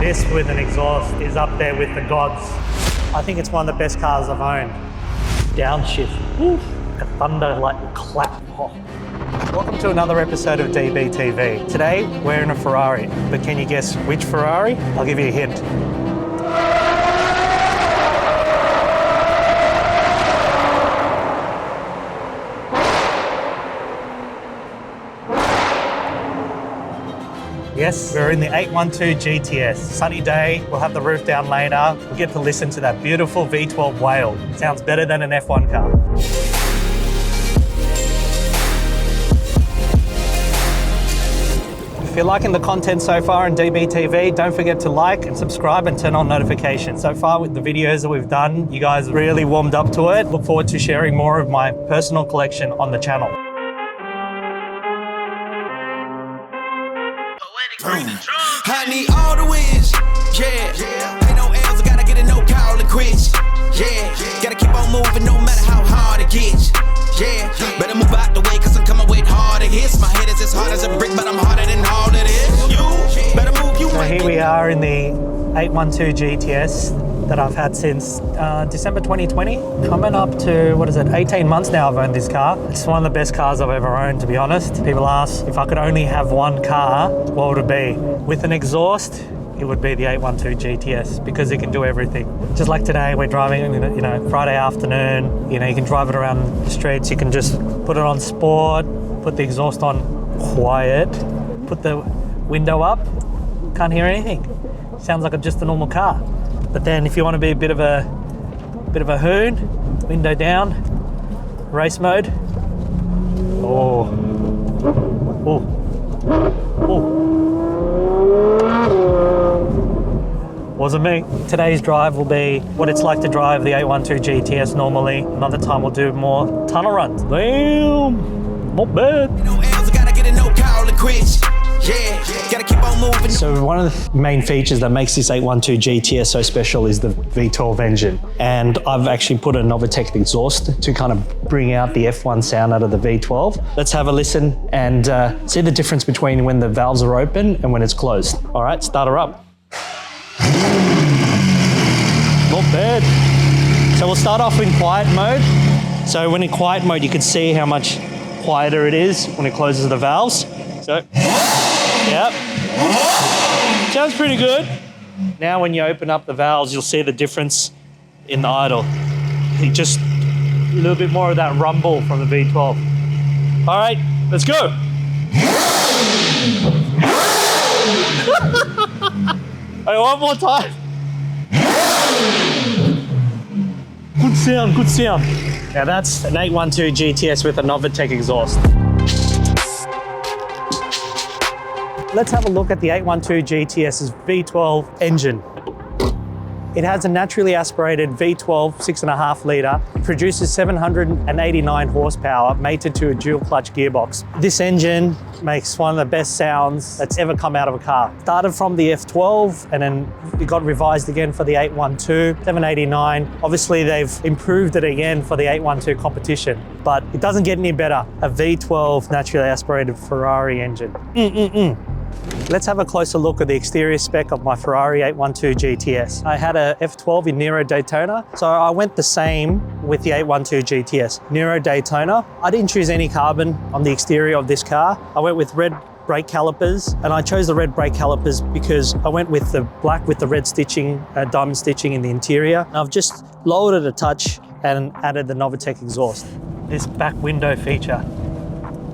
This with an exhaust is up there with the gods. I think it's one of the best cars I've owned. Downshift, oof, a thunder like clap. Oh. Welcome to another episode of DBTV. Today, we're in a Ferrari, but can you guess which Ferrari? I'll give you a hint. Yes, we're in the 812 GTS. Sunny day, we'll have the roof down later. We'll get to listen to that beautiful V12 wail. Sounds better than an F1 car. If you're liking the content so far in DBTV, don't forget to like and subscribe and turn on notifications. So far with the videos that we've done, you guys really warmed up to it. Look forward to sharing more of my personal collection on the channel. I need all the wins, yeah. Ain't no L's, I gotta get it, no call and quits, yeah. Gotta keep on moving no matter how hard it gets, yeah. Better move out the way, cause I'm coming with harder hits. My head is as hard as a brick, but I'm harder than all it is. You better move, you So here we are in the 812 GTS that I've had since December 2020. Coming up to, 18 months now I've owned this car. It's one of the best cars I've ever owned, to be honest. People ask if I could only have one car, what would it be? With an exhaust, it would be the 812 GTS because it can do everything. Just like today, we're driving, Friday afternoon, you can drive it around the streets. You can just put it on sport, put the exhaust on quiet, put the window up, can't hear anything. Sounds like just a normal car. But then if you want to be a bit of a hoon, window down, race mode. Oh. Wasn't me. Today's drive will be what it's like to drive the 812 GTS normally. Another time we'll do more tunnel runs. Damn, not bad. No L's, I gotta get it, no call and quits. Yeah, gotta keep on moving. So one of the main features that makes this 812 GTS so special is the V12 engine. And I've actually put a Novitec exhaust to kind of bring out the F1 sound out of the V12. Let's have a listen and see the difference between when the valves are open and when it's closed. All right, start her up. Not bad. So we'll start off in quiet mode. So when in quiet mode, you can see how much quieter it is when it closes the valves. So, yep, sounds pretty good. Now when you open up the valves, you'll see the difference in the idle. Just a little bit more of that rumble from the V12. All right, let's go. Hey, one more time. Good sound, good sound. Now that's an 812 GTS with a Novitec exhaust. Let's have a look at the 812 GTS's V12 engine. It has a naturally aspirated V12 6.5 litre, produces 789 horsepower, mated to a dual clutch gearbox. This engine makes one of the best sounds that's ever come out of a car. Started from the F12 and then it got revised again for the 812, 789. Obviously they've improved it again for the 812 competition, but it doesn't get any better. A V12 naturally aspirated Ferrari engine. Let's have a closer look at the exterior spec of my Ferrari 812 GTS. I had a F12 in Nero Daytona, so I went the same with the 812 GTS. Nero Daytona, I didn't choose any carbon on the exterior of this car. I went with red brake calipers, and I chose the red brake calipers because I went with the black with the red stitching, diamond stitching in the interior. And I've just lowered it a touch and added the Novitec exhaust. This back window feature,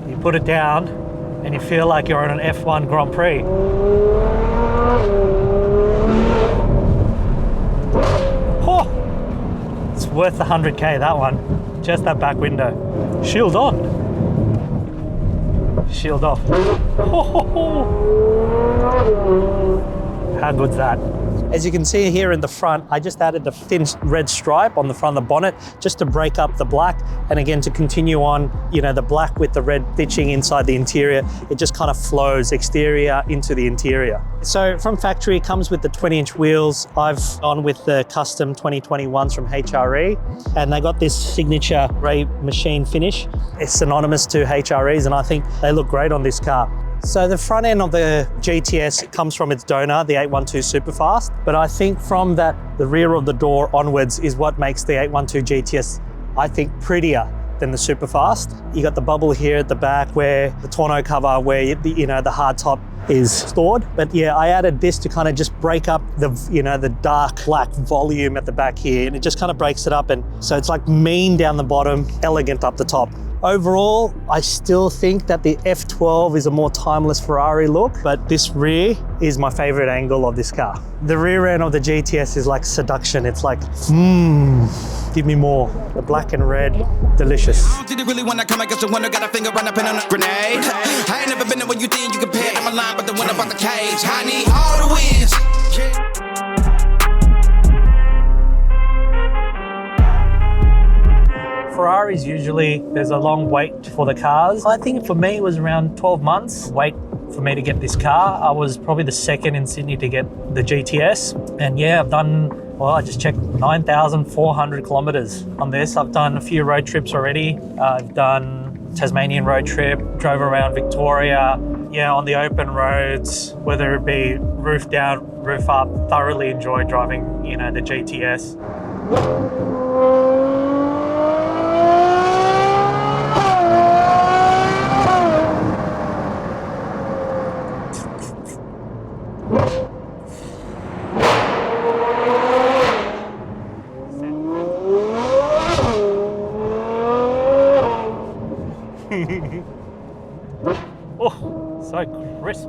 you put it down, and you feel like you're on an F1 Grand Prix. Oh, it's worth the 100K, that one. Just that back window. Shield on. Shield off. How good's that? As you can see here in the front, I just added the thin red stripe on the front of the bonnet just to break up the black, and again to continue on, the black with the red stitching inside the interior. It just kind of flows exterior into the interior. So from factory, it comes with the 20-inch wheels. I've gone with the custom 2021s from HRE, and they got this signature grey machine finish. It's synonymous to HREs, and I think they look great on this car. So the front end of the GTS comes from its donor, the 812 Superfast, but I think from that, the rear of the door onwards is what makes the 812 GTS, I think, prettier than the Superfast. You got the bubble here at the back where the tonneau cover, where the hard top is stored. But yeah, I added this to kind of just break up the dark black volume at the back here, and it just kind of breaks it up, and so it's like mean down the bottom, elegant up the top. Overall, I still think that the F12 is a more timeless Ferrari look, but this rear is my favorite angle of this car. The rear end of the GTS is like seduction. It's like, give me more. The black and red, delicious. Did it really want to come against the window? Got a finger on a pin on a grenade. I ain't never been there when you think you compare. I'm aligned, but the one about the cage. I need all the wins. Ferraris usually, there's a long wait for the cars. I think for me it was around 12 months wait for me to get this car. I was probably the second in Sydney to get the GTS. And yeah, I've done, well, I just checked 9,400 kilometers on this. I've done a few road trips already. I've done Tasmanian road trip, drove around Victoria, yeah, on the open roads, whether it be roof down, roof up, thoroughly enjoyed driving, the GTS. Oh, so crisp.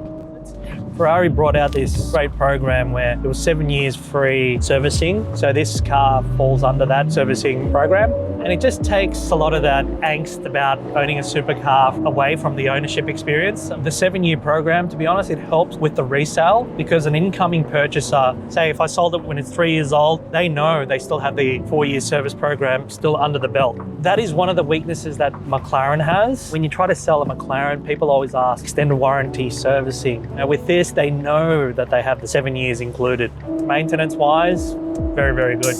Ferrari brought out this great program where it was 7 years free servicing. So this car falls under that servicing program. And it just takes a lot of that angst about owning a supercar away from the ownership experience. The 7-year program, to be honest, it helps with the resale, because an incoming purchaser, say if I sold it when it's 3 years old, they know they still have the 4-year service program still under the belt. That is one of the weaknesses that McLaren has. When you try to sell a McLaren, people always ask extended warranty servicing. Now with this, they know that they have the 7 years included. Maintenance-wise, very, very good.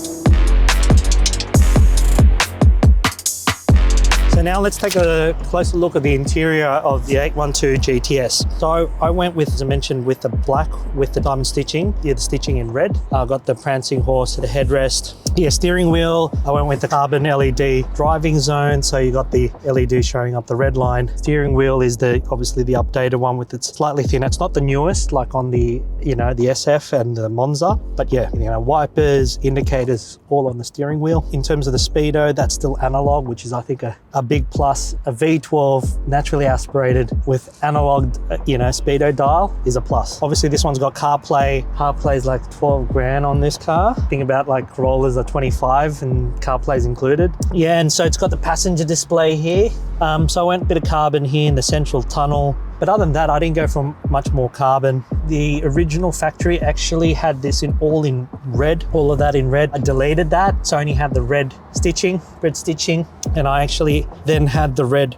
So now let's take a closer look at the interior of the 812 GTS. So I went with, as I mentioned, with the black with the diamond stitching. Yeah, the stitching in red. I got the prancing horse, the headrest. Yeah, steering wheel. I went with the carbon LED driving zone. So you got the LED showing up the red line. Steering wheel is obviously the updated one with it's slightly thinner. It's not the newest like on the the SF and the Monza, but yeah, wipers, indicators, all on the steering wheel. In terms of the speedo, that's still analog, which is I think a big plus. A V12 naturally aspirated with analog, speedo dial is a plus. Obviously this one's got CarPlay. CarPlay's like 12 grand on this car. Think about like Corollas are 25 and CarPlay's included. Yeah, and so it's got the passenger display here. So I went a bit of carbon here in the central tunnel. But other than that, I didn't go for much more carbon. The original factory actually had this all in red, all of that in red. I deleted that, so I only had the red stitching, and I actually then had the red,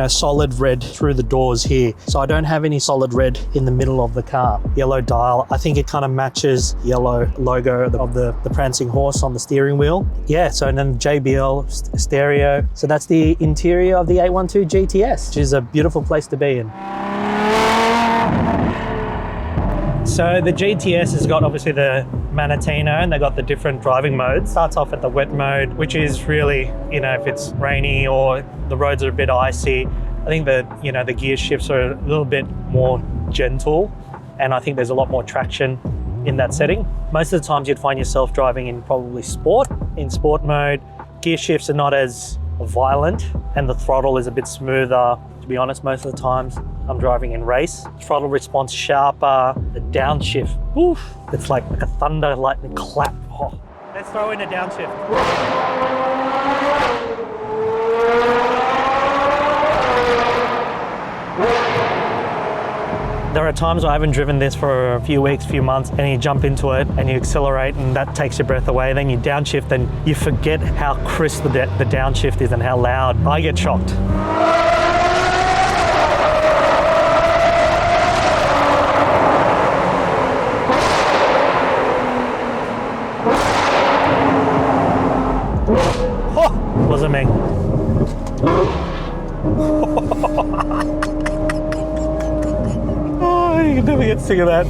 solid red through the doors here. So I don't have any solid red in the middle of the car. Yellow dial, I think it kind of matches yellow logo of the prancing horse on the steering wheel. Yeah, so and then JBL stereo. So that's the interior of the 812 GTS, which is a beautiful place to be in. So the GTS has got obviously the Manatino, and they got the different driving modes. Starts off at the wet mode, which is really, if it's rainy or the roads are a bit icy, I think the gear shifts are a little bit more gentle, and I think there's a lot more traction in that setting. Most of the times you'd find yourself driving in probably sport. In sport mode, gear shifts are not as violent and the throttle is a bit smoother. To be honest, most of the times I'm driving in race. Throttle response sharper, the downshift, oof, it's like a thunder lightning clap. Oh. Let's throw in a downshift. There are times where I haven't driven this for a few weeks, few months, and you jump into it and you accelerate and that takes your breath away. Then you downshift and you forget how crisp the downshift is and how loud. I get shocked. Oh, wasn't me. Let's think of that.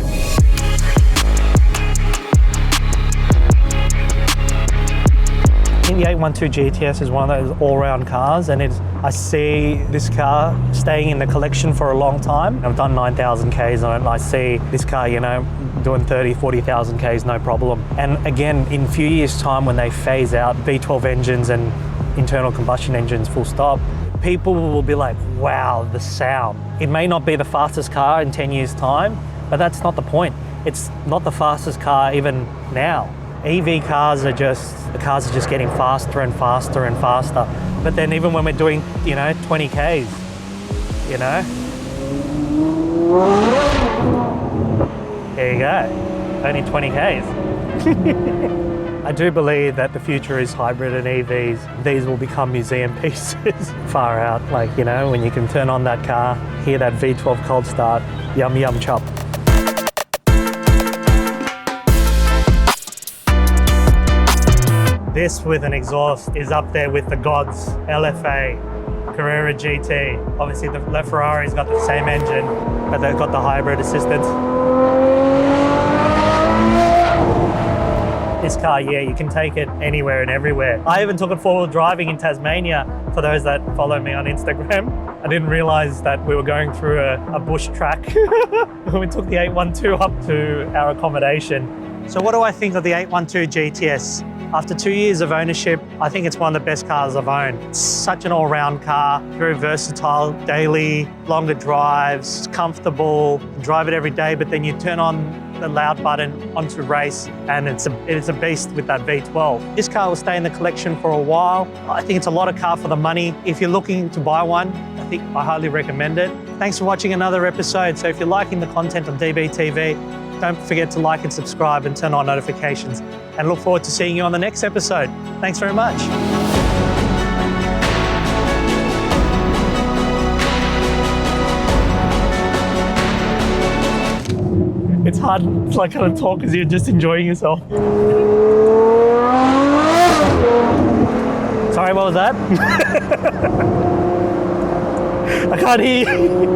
I think the 812 GTS is one of those all-round cars, and I see this car staying in the collection for a long time. I've done 9,000 Ks on it, and I see this car, you know, doing 30, 40,000 Ks, no problem. And again, in a few years' time, when they phase out V12 engines and internal combustion engines full stop, people will be like, wow, the sound. It may not be the fastest car in 10 years' time, but that's not the point. It's not the fastest car even now. EV cars are just, the cars are just getting faster and faster and faster. But then even when we're doing, you know, 20 Ks, you know, there you go, only 20 Ks. I do believe that the future is hybrid and EVs. These will become museum pieces far out. Like, you know, when you can turn on that car, hear that V12 cold start, yum, yum, chop. This with an exhaust is up there with the gods, LFA, Carrera GT. Obviously the Ferrari's got the same engine, but they've got the hybrid assistance. This car, yeah, you can take it anywhere and everywhere. I even took it forward driving in Tasmania, for those that follow me on Instagram. I didn't realize that we were going through a bush track. We took the 812 up to our accommodation. So what do I think of the 812 GTS? After 2 years of ownership, I think it's one of the best cars I've owned. It's such an all-round car, very versatile, daily, longer drives, comfortable, drive it every day, but then you turn on the loud button onto race and it's a beast with that V12. This car will stay in the collection for a while. I think it's a lot of car for the money. If you're looking to buy one, I highly recommend it. Thanks for watching another episode. So if you're liking the content on DBTV, don't forget to like and subscribe and turn on notifications. And look forward to seeing you on the next episode. Thanks very much. It's hard to like kind of talk because you're just enjoying yourself. Sorry, what was that? I can't hear you.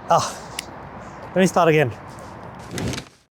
Oh, let me start again.